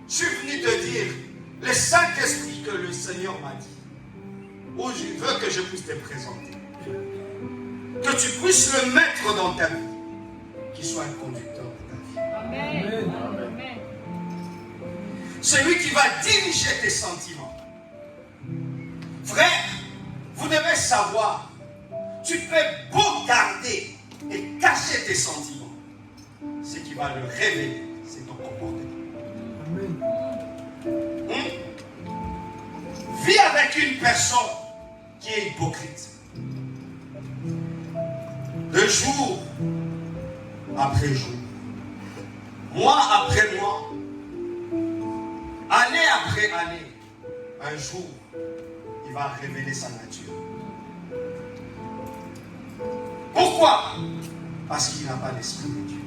Je suis venu te dire le Saint-Esprit que le Seigneur m'a dit. Où je veux que je puisse te présenter. Que tu puisses le mettre dans ta vie. Qu'il soit un conducteur de ta vie. Amen. Amen. Celui qui va diriger tes sentiments. Frère, vous devez savoir, tu peux beau garder et cacher tes sentiments. Ce qui va le révéler, c'est ton comportement. Vis avec une personne qui est hypocrite. De jour après jour, mois après mois, année après année, un jour, il va révéler sa nature. Pourquoi? Parce qu'il n'a pas l'esprit de Dieu.